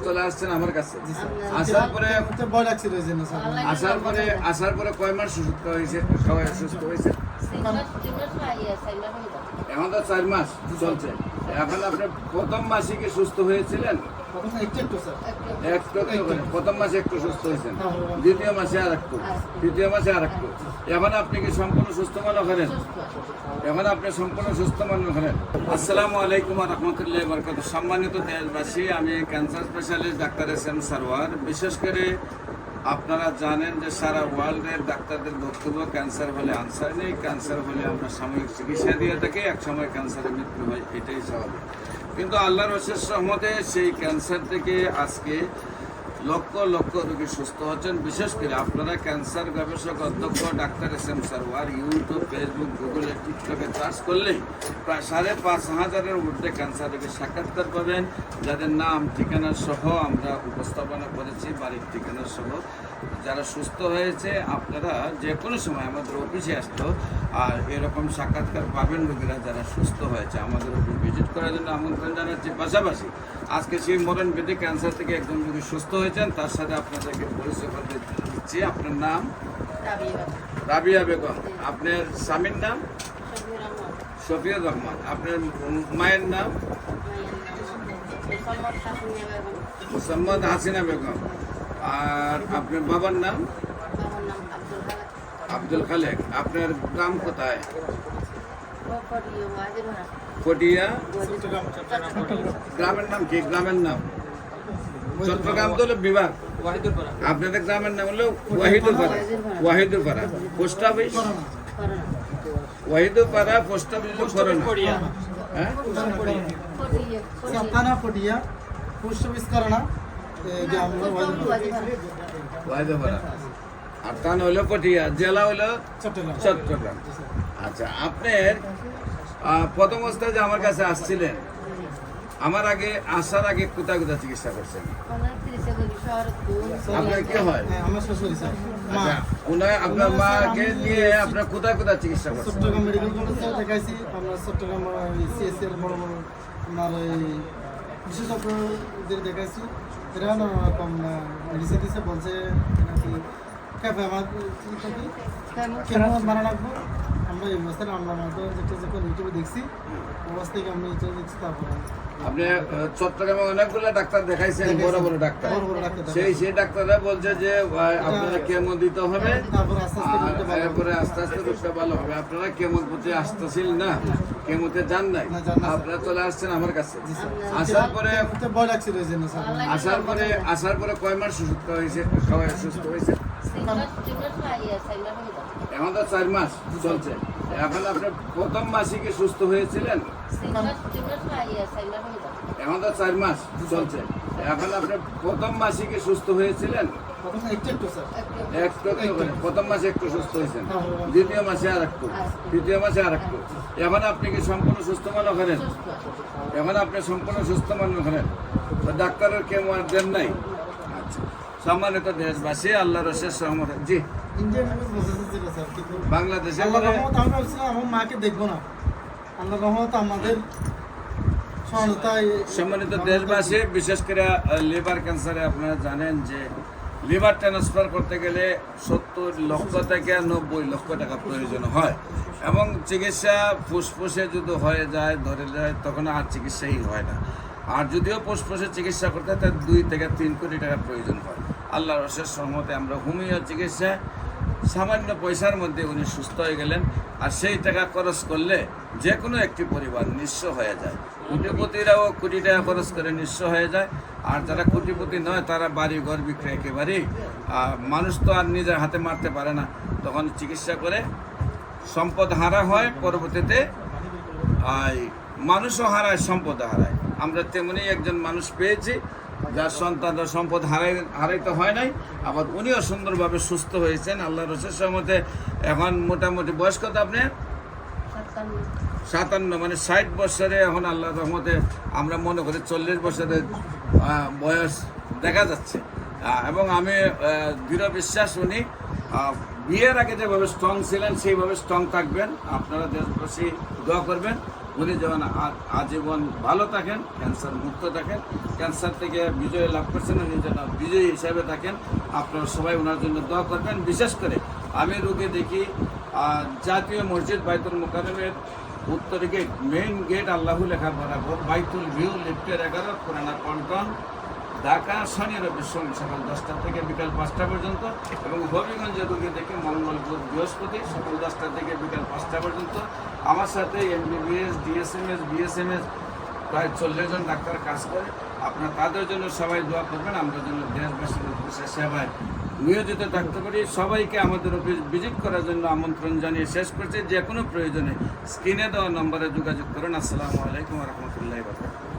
চলে আসছেন আমার কাছে। আসার পরে কয় মাস সুস্থ হয়েছে? সুস্থ হয়েছে এখন তো 4 মাস চলছে। এখন আপনি প্রথম মাসে কি সুস্থ হয়েছিলেন? প্রথম মাসে একটু সুস্থ হয়েছেন, দ্বিতীয় মাসে আর একটু, তৃতীয় মাসে আর একটু। এখন আপনি কি সম্পূর্ণ সুস্থ মনে করেন? এখন আপনি সম্পূর্ণ সুস্থ মনে করেন? আসসালামু আলাইকুম ওয়া রাহমাতুল্লাহি ওয়া বারাকাতুহু। সম্মানিত দেশবাসী, আমি cancer specialist doctor SM. Sarwar. বিশেষ করে আপনারা জানেন যে সারা ওয়ার্ল্ডের ডাক্তারদের বক্তব্য ক্যান্সার হলে আনসার নেই, ক্যান্সার হলে আমরা সাময়িক চিকিৎসা দিয়ে থাকি, একসময় ক্যান্সারের মৃত্যু হয়, এটাই স্বাভাবিক। কিন্তু আল্লাহর অশেষ রহমতে সেই ক্যান্সার থেকে আজকে লক্ষ লক্ষ রোগী সুস্থ হচ্ছেন। বিশেষ করে আপনারা ক্যান্সার গবেষক অধ্যক্ষ doctor SM. Sarwar YouTube, Facebook, গুগলে, টিকটকে সার্চ করলেই প্রায় 5,500-এর ঊর্ধ্বে ক্যান্সার রোগীর সাক্ষাৎকার পাবেন, যাদের নাম ঠিকানা সহ আমরা উপস্থাপনা করেছি, বাড়ির ঠিকানা সহ। যারা সুস্থ হয়েছে আপনারা যে কোনো সময় আমাদের অফিসে আসতো আর এরকম সাক্ষাৎকার পাবেন। রোগীরা যারা সুস্থ হয়েছে আমাদের অফিস ভিজিট করার জন্য আমন্ত্রণ জানাচ্ছি। পাশাপাশি আজকে সেই মরণ ব্যাধি ক্যান্সার থেকে একজন রোগী সুস্থ হয়েছেন, তার সাথে আপনাদেরকে পরিচয় করে দিচ্ছি। আপনার নাম? রাবিয়া বেগম। আপনার স্বামীর নাম? শফিউর রহমান। আপনার মায়ের নাম? মোসাম্মদ হাসিনা বেগম। আর আপনার বাবার নাম? আব্দুল খালেক। আপনার গ্রাম কোথায়? ফটিয়া। গ্রামের নাম কি? গ্রামের নাম চট্টগ্রাম তো হলো বিভাগ, আপনাদের গ্রামের নাম হলো Wahidurpara. Wahidurpara post office? Wahidurpara post office করোনা। হ্যাঁ, থানা ফটিয়া, পোস্ট অফিস করোনা, ওয়াহিদুরপাড়া। আর থানা হলো পটিয়া, জেলা হলো চট্টগ্রাম। আচ্ছা, আপনার প্রথম অবস্থায় যে আমার কাছে আসছিলেন, আমার আসার আগে কোথায় কোথায় চিকিৎসা করছেন? আপনার কি হয়? আচ্ছা, আপনার মাকে নিয়ে আপনার কোথায় কোথায় চিকিৎসা করছেন? চট্টগ্রাম মেডিকেল কলেজে দেখাইছি, আমরা চট্টগ্রাম সিএসসির বড় বড় আমার বিশেষজ্ঞদের দেখাইছি। এরা কম মেডিসিন দিচ্ছে, বলছে ক্যাফে আমার কেমন মারা রাখবো। আমরা এই অবস্থায় আমরা যেটা যখন ইউটিউবে দেখছি অবস্থা থেকে আমি এটা দেখছি। তারপরে আপনি চট্টগ্রামে অনেকগুলো ডাক্তার দেখাইছেন, বড় বড় ডাক্তার। সেই ডাক্তাররা বলছে যে আপনারা কেমো দিতে হবে, তারপরে আস্তে আস্তে রোগটা ভালো হবে। আপনারা কেমোর প্রতি আসতেছিল না, কেমোতে যান নাই, আপনারা চলে আসছেন আমার কাছে। আসার পরে কয় মাস সুস্থ হয়েছে? সুস্থ হয়েছে এখন তো 4 মাস চলছে। এখন আপনি প্রথম মাসে কি সুস্থ হয়েছিলেন? এখন তো 4 মাস চলছে। এখন আপনি প্রথম মাসে কি সুস্থ হয়েছিলেন? প্রথম মাসে একটু সুস্থ হয়েছেন, দ্বিতীয় মাসে আর একটু, তৃতীয় মাসে আর একটু। এখন আপনি কি সম্পূর্ণ সুস্থ মনে করেন? এখন আপনি সম্পূর্ণ সুস্থ মনে করেন? ডাক্তারের কেমন আর দেন নাই? আচ্ছা, সম্মানিত দেশবাসী, আল্লাহর অশেষ রহমত। জি, বাংলাদেশে আমার মাকে দেখবো না, আল্লাহ রহমত আমাদের সম্মানিত দেশবাসী। বিশেষ করে লিভার ক্যান্সারে আপনারা জানেন যে লিভার ট্রান্সফার করতে গেলে 70 লক্ষ থেকে 90 লক্ষ টাকা প্রয়োজন হয়, এবং চিকিৎসা ফুসফুসে যদি হয়ে যায়, ধরে যায়, তখন আর চিকিৎসাই হয় না। আর যদিও ফুসফুসে চিকিৎসা করতে হয়, তার 2 থেকে 3 কোটি টাকা প্রয়োজন হয়। আল্লাহর অশেষ রহমতে আমরা হোমিও চিকিৎসা সামান্য পয়সার মধ্যে উনি সুস্থ হয়ে গেলেন। আর সেই টাকা খরচ করলে যে কোনো একটি পরিবার নিঃস্ব হয়ে যায়। কোটিপতিরাও কোটি টাকা খরচ করে নিঃস্ব হয়ে যায়, আর যারা কোটিপতি নয় তারা বাড়ি ঘর বিক্রি একেবারেই, মানুষ তো আর নিজের হাতে মারতে পারে না, তখন চিকিৎসা করে সম্পদ হারা হয়। পরবর্তীতে মানুষও হারায়, সম্পদ হারায়। আমরা তেমনি একজন মানুষ পেয়েছি যার সন্তানরা সম্পদ হারাইতে হয় নাই, আবার উনিও সুন্দরভাবে সুস্থ হয়েছেন আল্লাহর অশেষ রহমতে। এখন মোটামুটি বয়স কত আপনি? 57, মানে 60 বছরে এখন আল্লাহর রহমতে আমরা মনে করি 40 বছরের বয়স দেখা যাচ্ছে। এবং আমি দৃঢ় বিশ্বাস, উনি বিয়ের আগে যেভাবে স্ট্রং ছিলেন সেইভাবে স্ট্রং থাকবেন। আপনারা দেশবাসী দোয়া করবেন উনি যেমন আজীবন ভালো থাকেন, ক্যান্সার মুক্ত থাকেন, ক্যান্সার থেকে বিজয় লাভ করছেন, উনি যেন বিজয়ী হিসাবে থাকেন। আপনারা সবাই ওনার জন্য দোয়া করবেন। বিশেষ করে আমি রোগী দেখি জাতীয় মসজিদ বাইতুল মোকাররমের উত্তর গেট, মেইন গেট আল্লাহু লেখা বরাবর, বাইতুল ভিউ লিফটের 11, পুরানা পল্টন, ঢাকা, শনি রবি সোম সকাল 10টা থেকে বিকাল 5টা পর্যন্ত, এবং হবিগঞ্জের রোগী দেখে মঙ্গল বুধ বৃহস্পতি সকাল 10টা থেকে বিকাল 5টা পর্যন্ত। আমার সাথে MBBS, DSMS, BSMS প্রায় 40 জন ডাক্তার কাজ করে। আপনারা তাদের জন্য সবাই দোয়া করবেন, আমরা যেন দেশবাসীর অফিসের সেবায় নিয়োজিত থাকতে পারি। সবাইকে আমাদের অফিস ভিজিট করার জন্য আমন্ত্রণ জানিয়ে শেষ করছি। যে কোনো প্রয়োজনে স্ক্রিনে দেওয়া নম্বরে যোগাযোগ করুন। আসসালামু আলাইকুম ওয়া রাহমাতুল্লাহি ওয়া বারাকাতুহু।